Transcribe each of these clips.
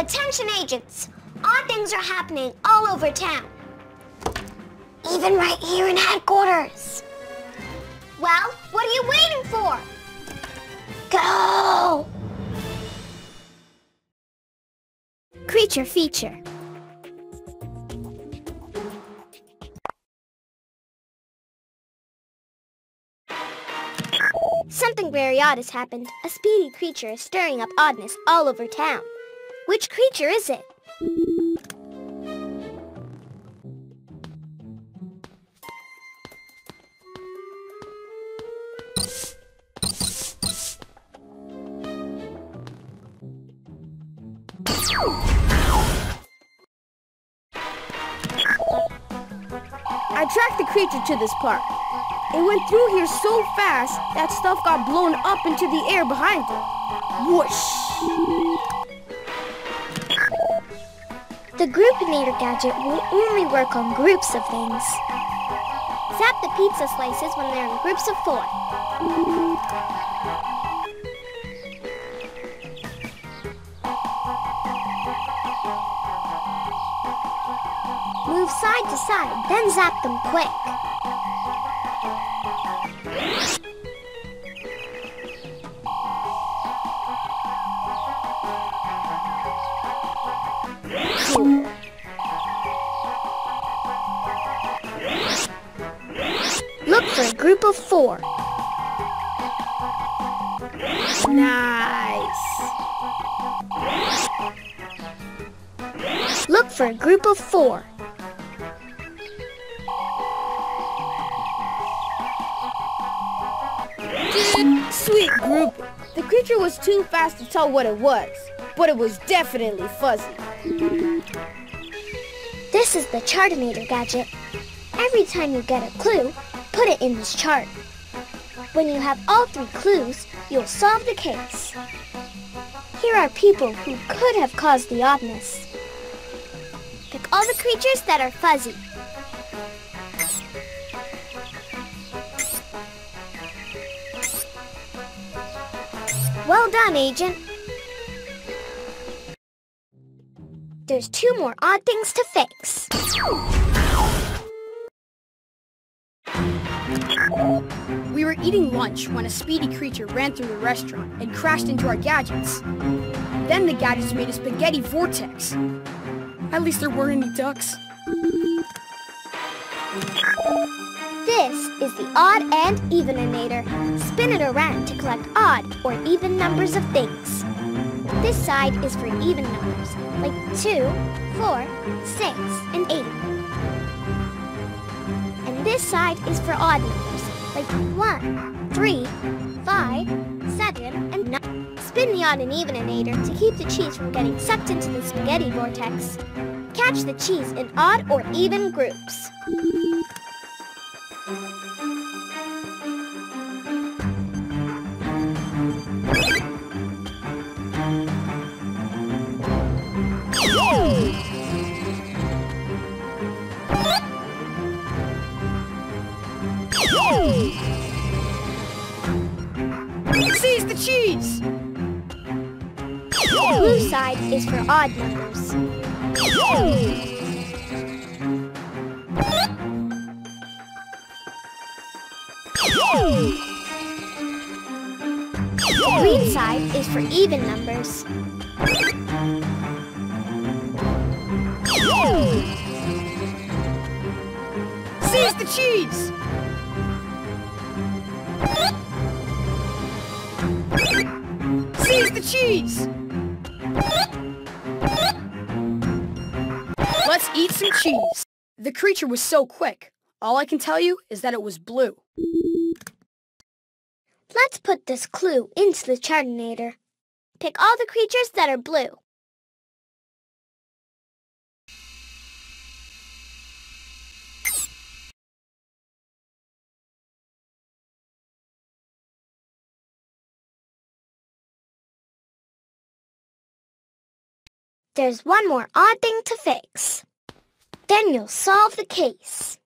Attention agents! Odd things are happening all over town. Even right here in headquarters. Well, what are you waiting for? Go! Creature feature. Something very odd has happened. A speedy creature is stirring up oddness all over town. Which creature is it? I tracked the creature to this park. It went through here so fast that stuff got blown up into the air behind it. Whoosh! The Groupinator gadget will only work on groups of things. Zap the pizza slices when they're in groups of 4. Move side to side, then zap them quick. Look for a group of 4. Nice! Look for a group of 4. Sweet group. The creature was too fast to tell what it was, but it was definitely fuzzy. This is the Chartinator gadget. Every time you get a clue, put it in this chart. When you have all 3 clues, you'll solve the case. Here are people who could have caused the oddness. Pick all the creatures that are fuzzy. Well done, Agent. There's 2 more odd things to fix. We were eating lunch when a speedy creature ran through the restaurant and crashed into our gadgets. Then the gadgets made a spaghetti vortex. At least there weren't any ducks. This is the Odd and Eveninator. Spin it around to collect odd or even numbers of things. This side is for even numbers, like 2, 4, 6, and 8. And this side is for odd numbers, like 1, 3, 5, 7, and 9. Spin the Odd and Eveninator to keep the cheese from getting sucked into the spaghetti vortex. Catch the cheese in odd or even groups. Seize the cheese! The blue side is for odd numbers. The green side is for even numbers. Seize the cheese! Seize the cheese! Let's eat some cheese. The creature was so quick. All I can tell you is that it was blue. Let's put this clue into the Chartinator. Pick all the creatures that are blue. There's one more odd thing to fix. Then you'll solve the case.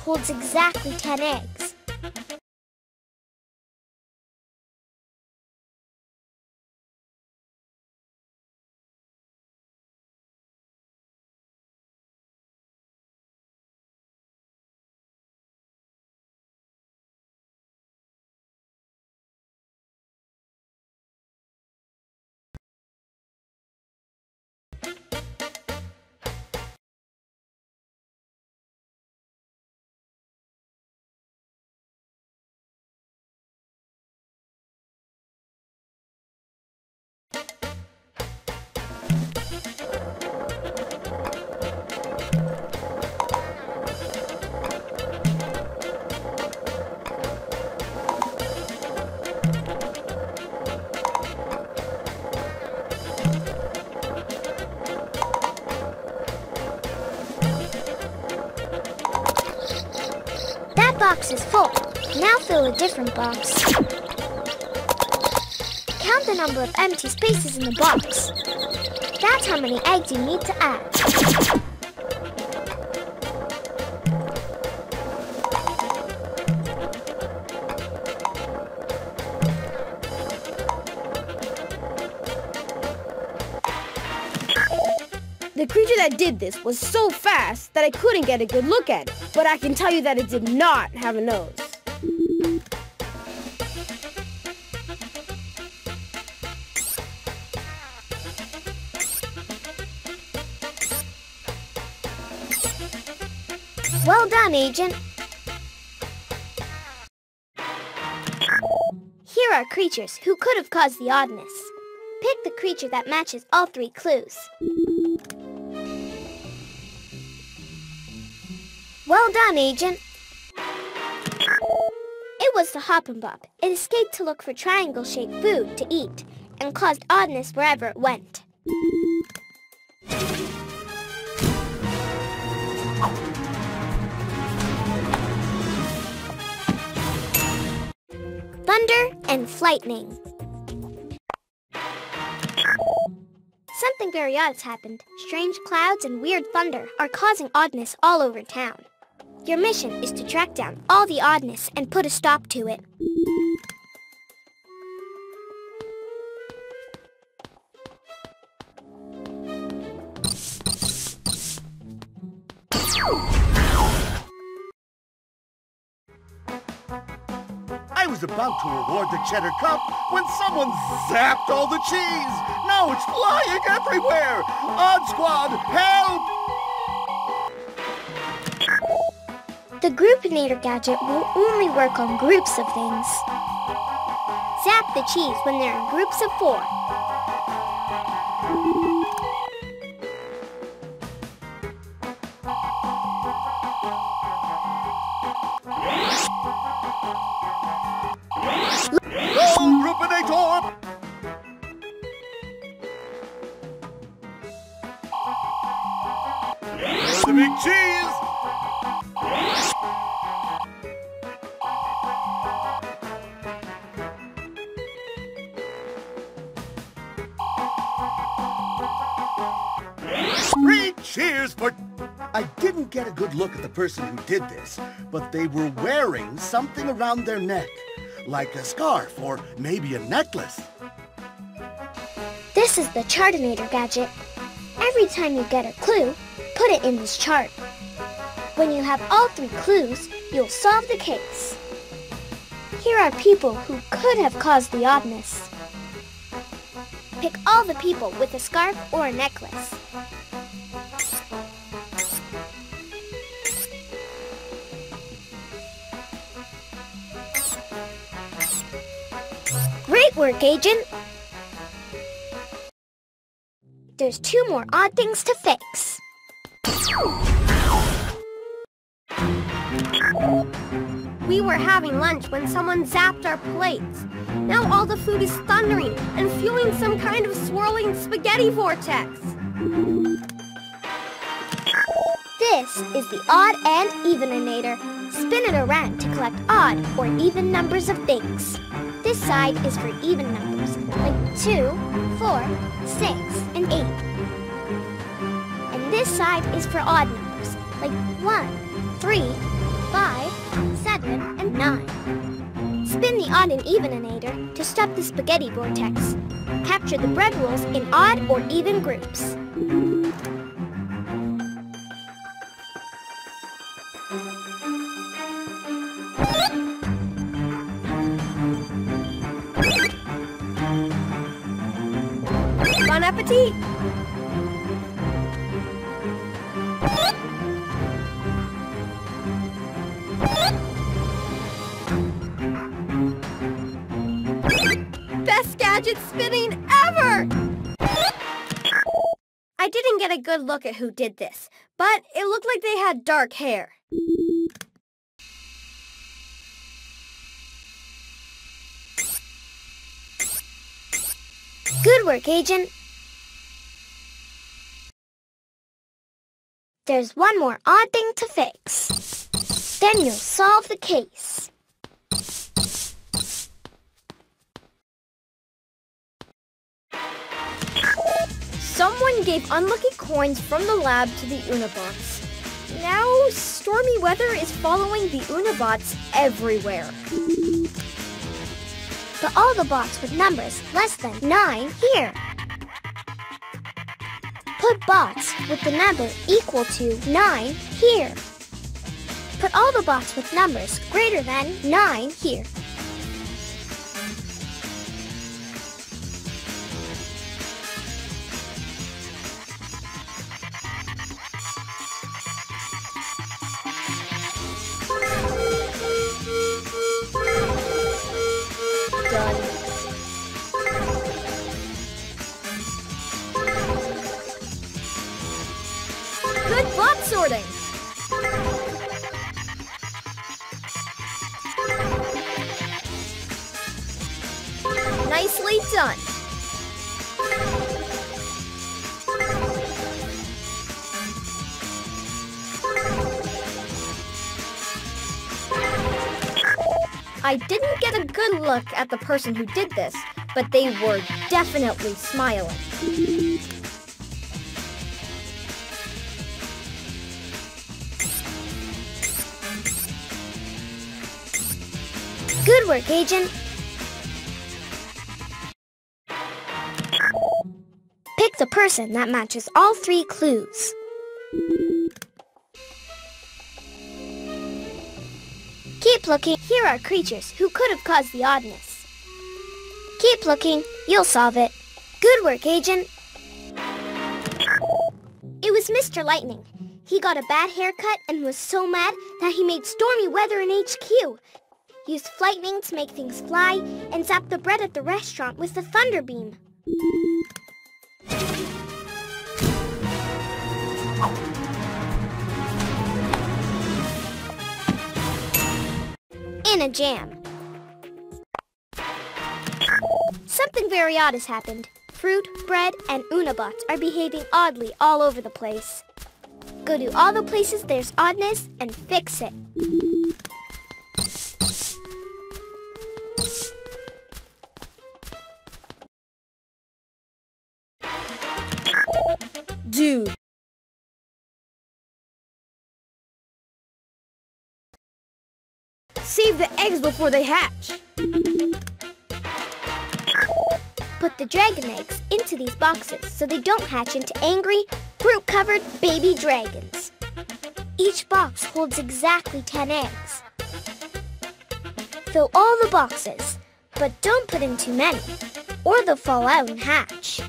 holds exactly 10 eggs. That box is full. Now fill a different box. Count the number of empty spaces in the box. That's how many eggs you need to add. The creature that did this was so fast that I couldn't get a good look at it, but I can tell you that it did not have a nose. Well done, Agent. Here are creatures who could have caused the oddness. Pick the creature that matches all 3 clues. Well done, Agent. It was the Hop-and-Bop. It escaped to look for triangle-shaped food to eat and caused oddness wherever it went. Thunder and lightning. Something very odd has happened. Strange clouds and weird thunder are causing oddness all over town. Your mission is to track down all the oddness and put a stop to it. I was about to award the Cheddar Cup when someone zapped all the cheese. Now it's flying everywhere. Odd Squad, help! The Groupinator gadget will only work on groups of things. Zap the cheese when they're in groups of 4. Go, Groupinator! The big cheese! Three cheers for... I didn't get a good look at the person who did this, but they were wearing something around their neck, like a scarf or maybe a necklace. This is the Chartinator gadget. Every time you get a clue, put it in this chart. When you have all 3 clues, you'll solve the case. Here are people who could have caused the oddness. Pick all the people with a scarf or a necklace. Great work, Agent! There's 2 more odd things to fix. We were having lunch when someone zapped our plates. Now all the food is thundering and fueling some kind of swirling spaghetti vortex. This is the Odd and Eveninator. Spin it around to collect odd or even numbers of things. This side is for even numbers, like 2, 4, 6, and 8. And this side is for odd numbers, like 1, 3, 5, 7, and 9. Spin the odd and evenator to stop the spaghetti vortex. Capture the bread rolls in odd or even groups. Bon appetit! Best gadget spinning ever! I didn't get a good look at who did this, but it looked like they had dark hair. Good work, Agent. There's one more odd thing to fix. Then you'll solve the case. Someone gave unlucky coins from the lab to the Unabots. Now, stormy weather is following the Unabots everywhere. Put all the bots with numbers less than 9 here. Put bots with the number equal to 9 here. Put all the bots with numbers greater than 9 here. Done. Good bot sorting! Nicely done! I didn't get a good look at the person who did this, but they were definitely smiling. Good work, Agent. Pick the person that matches all 3 clues. Keep looking. Here are creatures who could have caused the oddness. Keep looking. You'll solve it. Good work, Agent. It was Mr. Lightning. He got a bad haircut and was so mad that he made stormy weather in HQ. Used lightning to make things fly and zapped the bread at the restaurant with the thunder beam. In a jam. Something very odd has happened. Fruit, bread, and Unabots are behaving oddly all over the place. Go to all the places there's oddness and fix it. Dude. Save the eggs before they hatch. Put the dragon eggs into these boxes so they don't hatch into angry, fruit-covered baby dragons. Each box holds exactly 10 eggs. Fill all the boxes, but don't put in too many, or they'll fall out and hatch.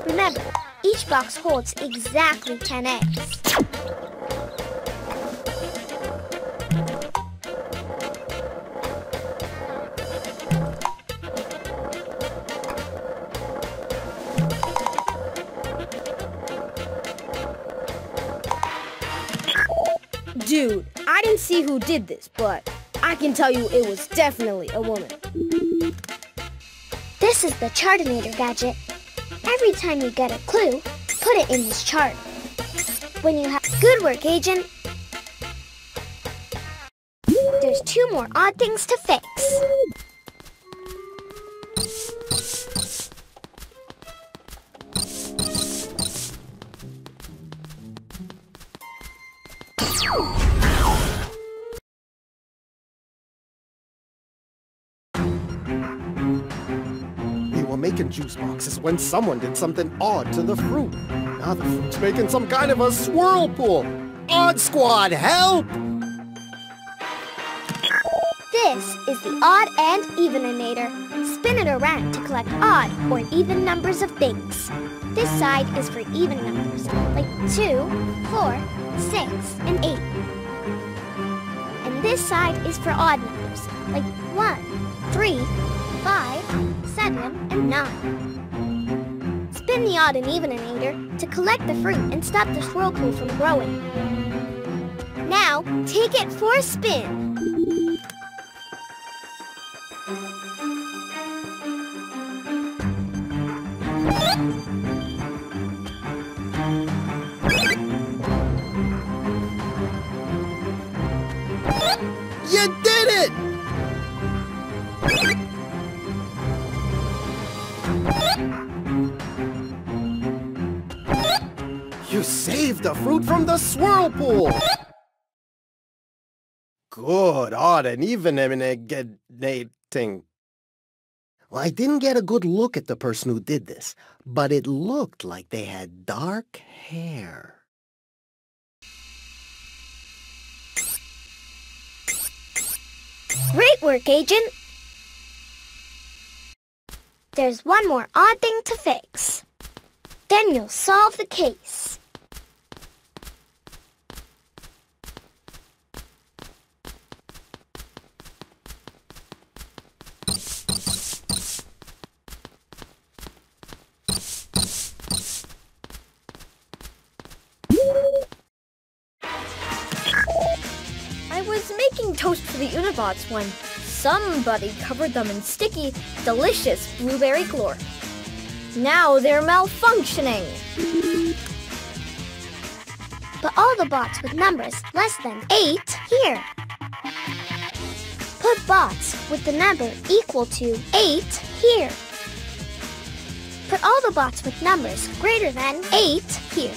Remember, each box holds exactly 10 eggs. Dude, I didn't see who did this, but I can tell you it was definitely a woman. This is the Chartinator gadget. Every time you get a clue, put it in this chart. When you have good work, Agent. There's 2 more odd things to fix. We were making juice boxes when someone did something odd to the fruit. Now the fruit's making some kind of a swirl pool. Odd Squad, help! This is the odd and eveninator. Spin it around to collect odd or even numbers of things. This side is for even numbers, like 2, 4, 6, and 8. And this side is for odd numbers, like 1, 3, 5, 7, and 9. Spin the odd and eveninator to collect the fruit and stop the swirl pool from growing. Now, take it for a spin. You did it! You saved the fruit from the swirl pool! Good, odd, and evening. Well, I didn't get a good look at the person who did this, but it looked like they had dark hair. Great work, Agent! There's 1 more odd thing to fix. Then you'll solve the case. I was making toast for the Unibots when somebody covered them in sticky, delicious blueberry glorp. Now they're malfunctioning. Put all the bots with numbers less than 8 here. Put bots with the number equal to 8 here. Put all the bots with numbers greater than 8 here.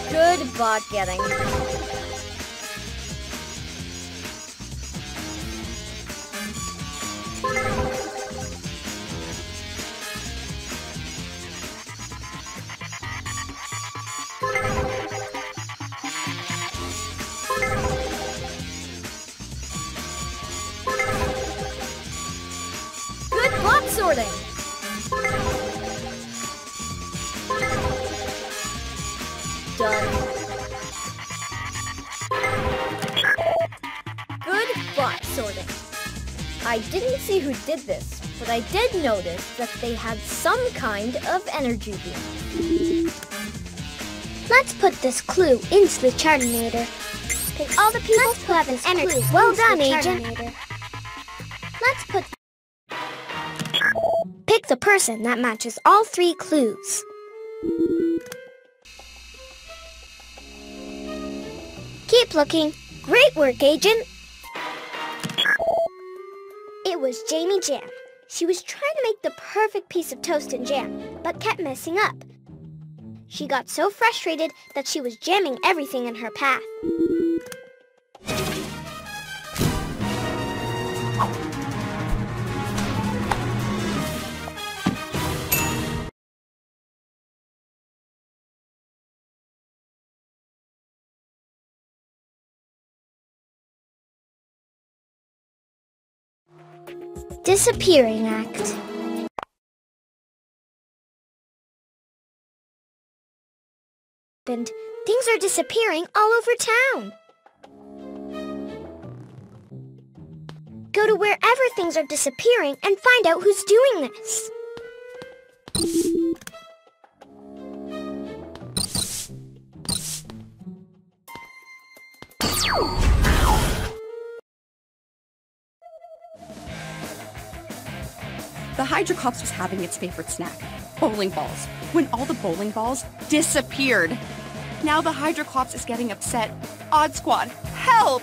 Good bot getting. Good bot sorting. Done. Good bot sorting. I didn't see who did this, but I did notice that they had some kind of energy beam. Let's put this clue into the Chartinator. Pick all the people who have an energy. Well done, Agent. Let's put... Pick the person that matches all 3 clues. Keep looking. Great work, Agent. It was Jamie Jam. She was trying to make the perfect piece of toast and jam, but kept messing up. She got so frustrated that she was jamming everything in her path. Disappearing act. And things are disappearing all over town. Go to wherever things are disappearing and find out who's doing this. The Hydrocops was having its favorite snack, bowling balls, when all the bowling balls disappeared. Now the Hydrocops is getting upset. Odd Squad, help!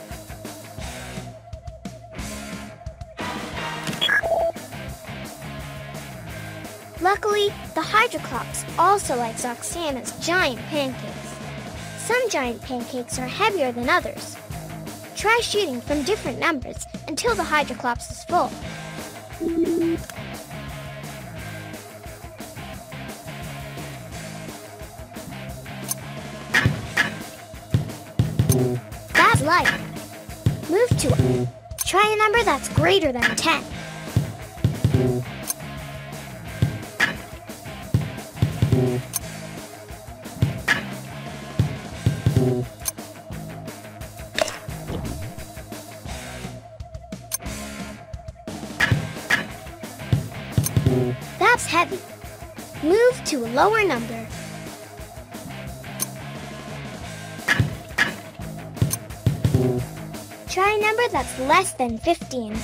Luckily, the Hydroclops also likes Oksana's giant pancakes. Some giant pancakes are heavier than others. Try shooting from different numbers until the Hydroclops is full. That's light. Move to try a number that's greater than 10. That's heavy. Move to a lower number. Try a number that's less than 15.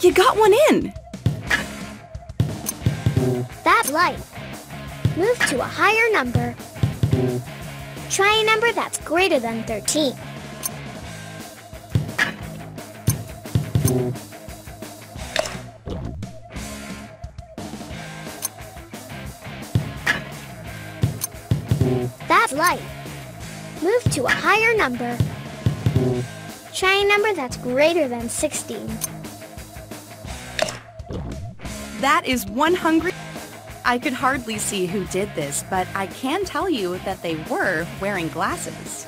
You got one in! That's light. Move to a higher number. Try a number that's greater than 13. That's light. Move to a higher number. Try a number that's greater than 16. That is one hungry... I could hardly see who did this, but I can tell you that they were wearing glasses.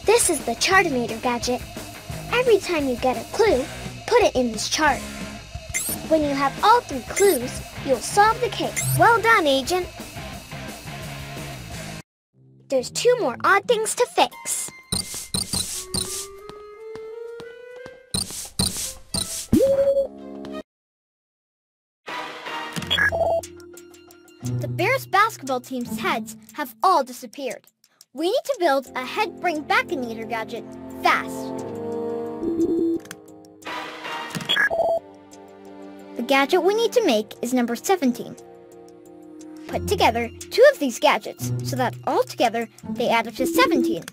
This is the Chartinator gadget. Every time you get a clue, put it in this chart. When you have all 3 clues, you'll solve the case. Well done, Agent. There's 2 more odd things to fix. The Bears basketball team's heads have all disappeared. We need to build a head bring back-a-neater gadget fast. The gadget we need to make is number 17. Put together 2 of these gadgets so that all together they add up to 17.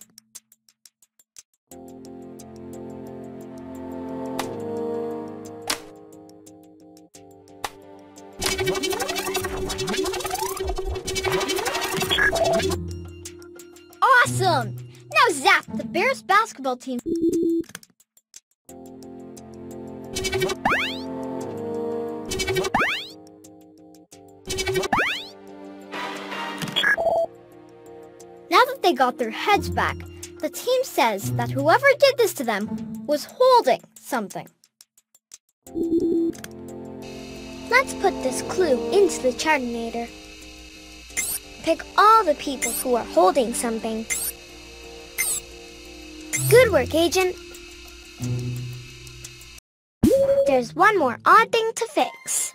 Awesome! Now zap the Bears basketball team. Now that they got their heads back, the team says that whoever did this to them was holding something. Let's put this clue into the Chartinator. Pick all the people who are holding something. Good work, Agent. There's one more odd thing to fix.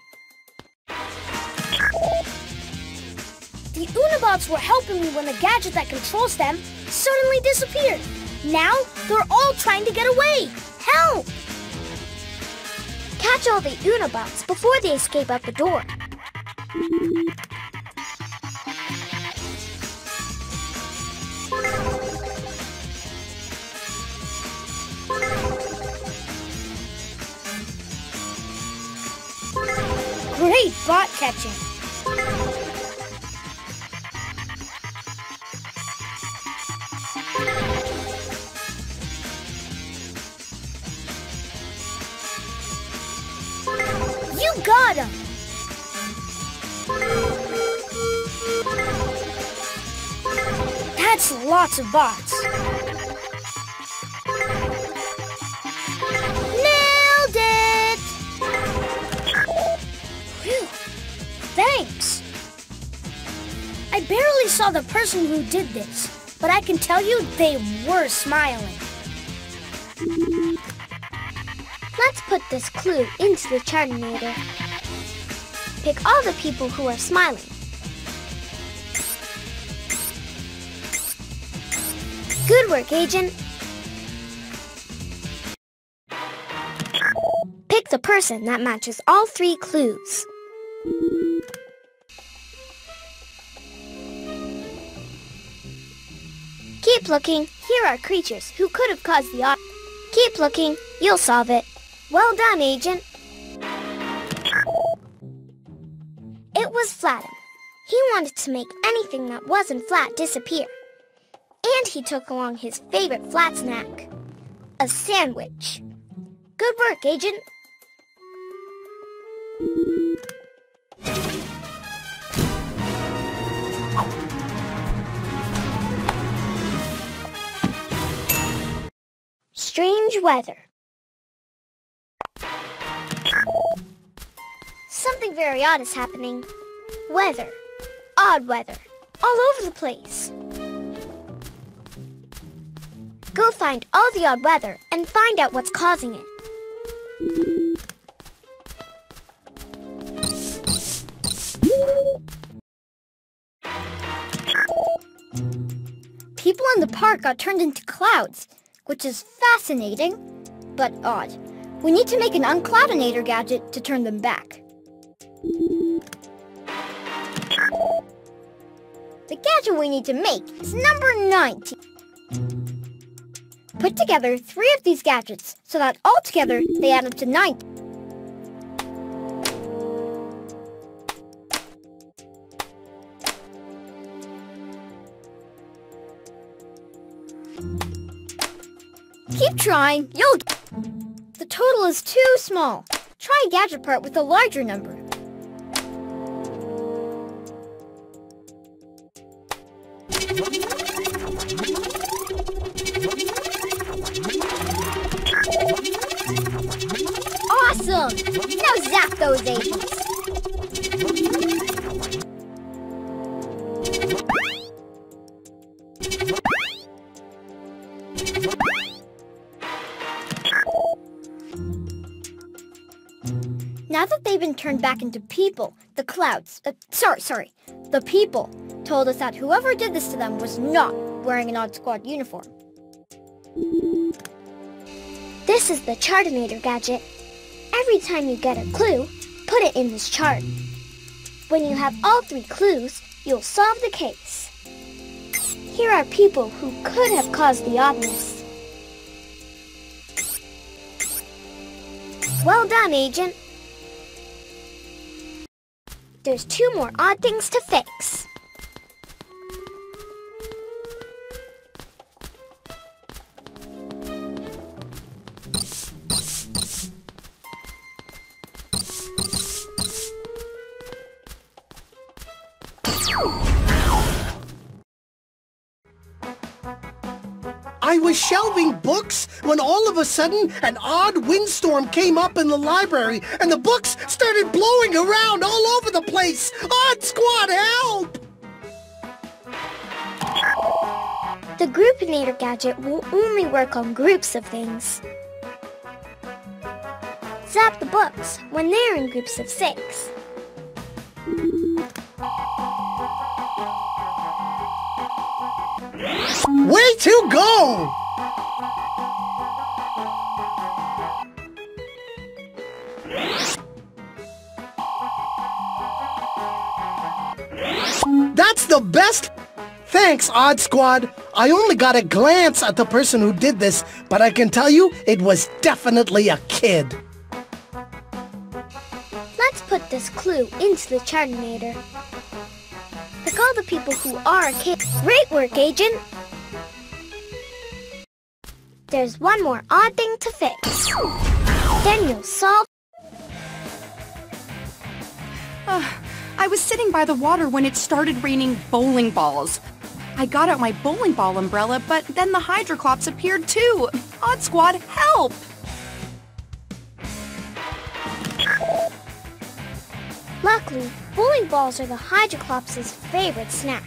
The Unabots were helping me when the gadget that controls them suddenly disappeared. Now they're all trying to get away. Help! Catch all the Unabots before they escape out the door. Great bot catching. You got him. That's lots of bots. Nailed it! Phew. Thanks. I barely saw the person who did this, but I can tell you they were smiling. Let's put this clue into the chartinator. Pick all the people who are smiling. Good work, Agent. Pick the person that matches all 3 clues. Keep looking. Here are creatures who could have caused the odd. Keep looking. You'll solve it. Well done, Agent. It was Flatum. He wanted to make anything that wasn't flat disappear. And he took along his favorite flat snack, a sandwich. Good work, Agent. Strange weather. Something very odd is happening. Weather. Odd weather. All over the place. Go find all the odd weather and find out what's causing it. People in the park got turned into clouds, which is fascinating, but odd. We need to make an uncloudinator gadget to turn them back. The gadget we need to make is number 19. Put together 3 of these gadgets so that altogether they add up to 90. Keep trying, The total is too small. Try a gadget part with a larger number. Awesome! Now zap those agents! Now that they've been turned back into people, the clouds, the people told us that whoever did this to them was not wearing an Odd Squad uniform. This is the chartinator gadget. Every time you get a clue, put it in this chart. When you have all 3 clues, you'll solve the case. Here are people who could have caused the oddness. Well done, Agent. There's 2 more odd things to fix. I was shelving books when all of a sudden an odd windstorm came up in the library and the books started blowing around all over the place. Odd Squad, help! The Groupinator gadget will only work on groups of things. Zap the books when they're in groups of 6. Way to go! That's the best! Thanks, Odd Squad. I only got a glance at the person who did this, but I can tell you it was definitely a kid. Let's put this clue into the chartinator. Pick all the people who are kids. Great work, Agent! There's one more odd thing to fix. Then you'll solve... I was sitting by the water when it started raining bowling balls. I got out my bowling ball umbrella, but then the hydroclops appeared too. Odd Squad, help! Luckily, bowling balls are the Hydroclops' favorite snack.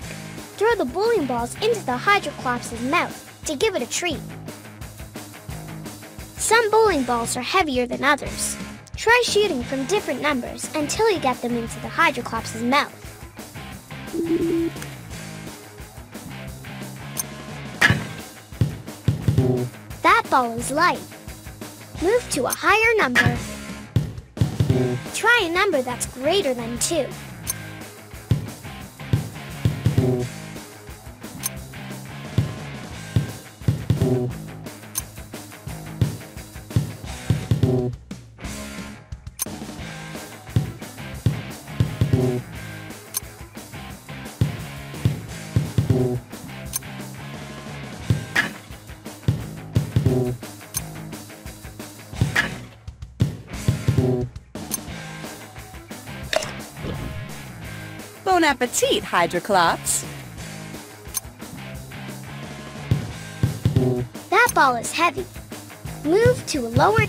Throw the bowling balls into the Hydroclops' mouth to give it a treat. Some bowling balls are heavier than others. Try shooting from different numbers until you get them into the Hydroclops' mouth. That ball is light. Move to a higher number. Try a number that's greater than 2. Bon appetit, Hydroclops. That ball is heavy. Move to a lower...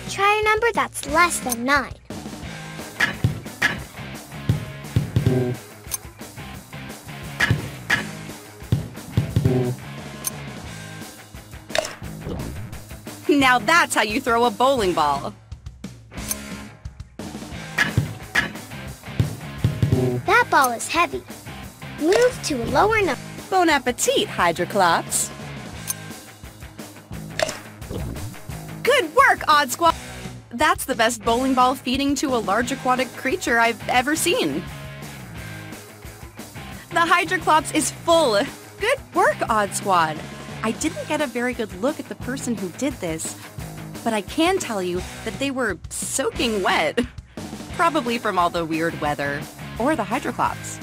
Try a number that's less than 9. Now that's how you throw a bowling ball. That ball is heavy. Move to a lower number. Bon appetit, Hydroclops. Good work, Odd Squad! That's the best bowling ball feeding to a large aquatic creature I've ever seen. The Hydroclops is full. Good work, Odd Squad. I didn't get a very good look at the person who did this, but I can tell you that they were soaking wet. Probably from all the weird weather, or the Hydroclops.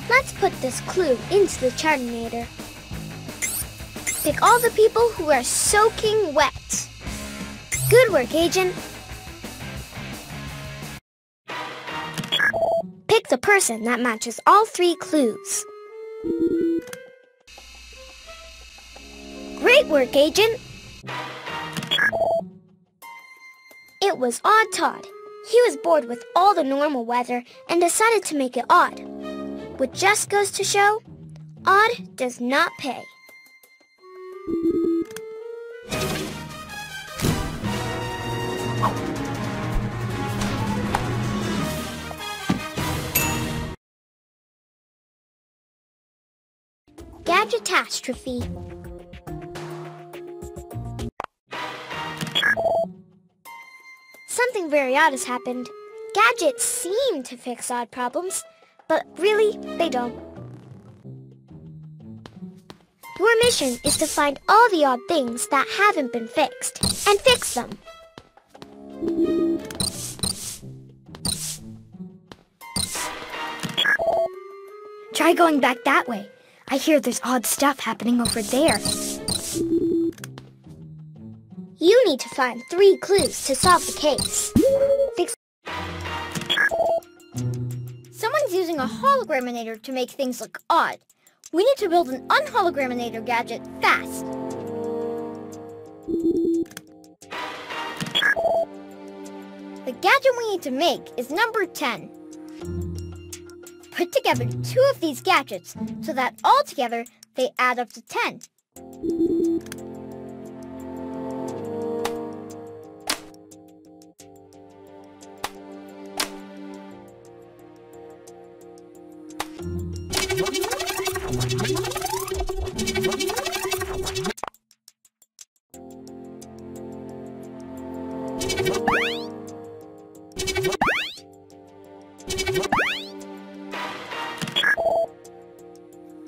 Let's put this clue into the chartinator. Pick all the people who are soaking wet. Good work, Agent. Pick the person that matches all 3 clues. Great work, Agent. It was Odd Todd. He was bored with all the normal weather and decided to make it odd. Which just goes to show, odd does not pay. Gadgetastrophe. Something very odd has happened. Gadgets seem to fix odd problems, but really, they don't. Your mission is to find all the odd things that haven't been fixed, and fix them. Try going back that way. I hear there's odd stuff happening over there. You need to find 3 clues to solve the case. Someone's using a holograminator to make things look odd. We need to build an unholograminator gadget fast. The gadget we need to make is number 10. Put together 2 of these gadgets so that all together they add up to 10.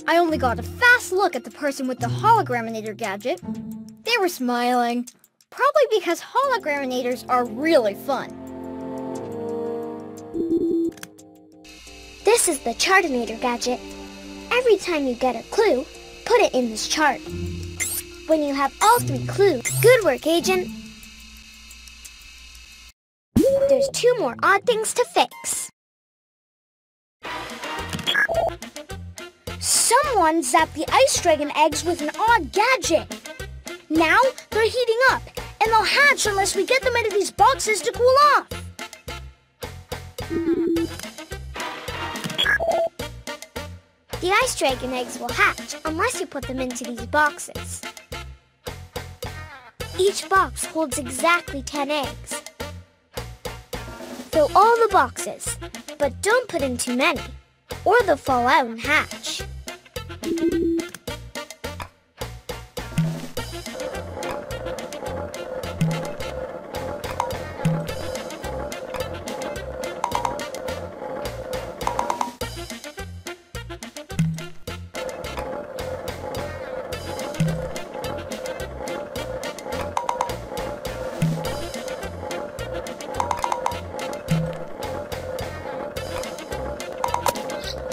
I only got a fast look at the person with the holograminator gadget. They were smiling, Probably because holograminators are really fun. This is the Chartinator gadget. Every time you get a clue, put it in this chart. When you have all 3 clues, good work, Agent. There's 2 more odd things to fix. Someone zapped the ice dragon eggs with an odd gadget. Now they're heating up, and they'll hatch unless we get them into these boxes to cool off. The ice dragon eggs will hatch unless you put them into these boxes. Each box holds exactly 10 eggs. Fill all the boxes, but don't put in too many, or they'll fall out and hatch.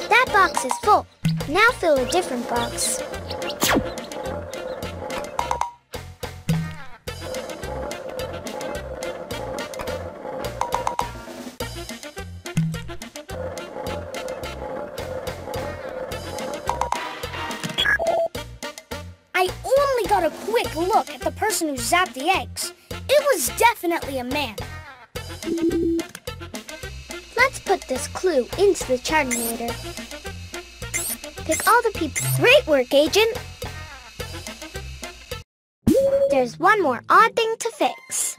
That box is full. Now fill a different box. I only got a quick look at the person who zapped the eggs. It was definitely a man. Let's put this clue into the Chartinator. Pick all the people. Great work, Agent! There's one more odd thing to fix.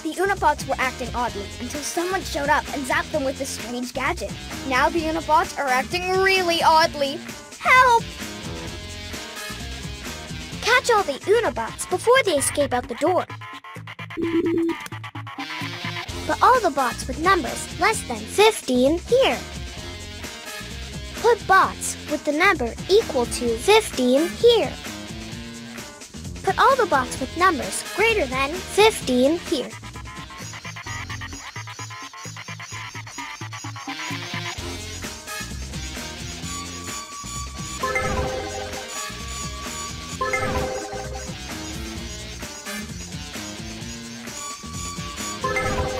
The Unabots were acting oddly until someone showed up and zapped them with this strange gadget. Now the Unabots are acting really oddly. Help! Catch all the Unabots before they escape out the door. Put all the bots with numbers less than 15 here. Put bots with the number equal to 15 here. Put all the bots with numbers greater than 15 here.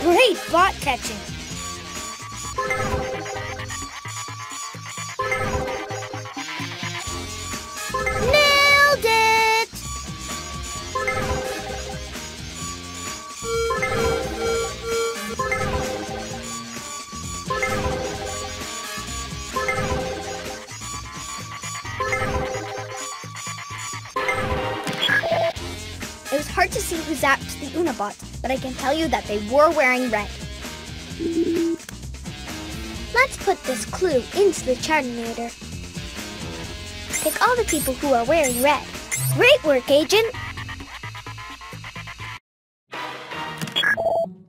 Great bot catching. Nailed it! It was hard to see who zapped the Unabots, but I can tell you that they were wearing red. Let's put this clue into the Chartinator. Pick all the people who are wearing red. Great work, Agent!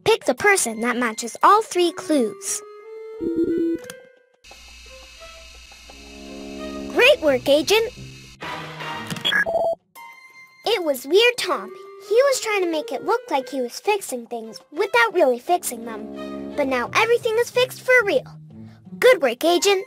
Pick the person that matches all 3 clues. Great work, Agent! It was Weird Tom. He was trying to make it look like he was fixing things without really fixing them. But now everything is fixed for real. Good work, Agent!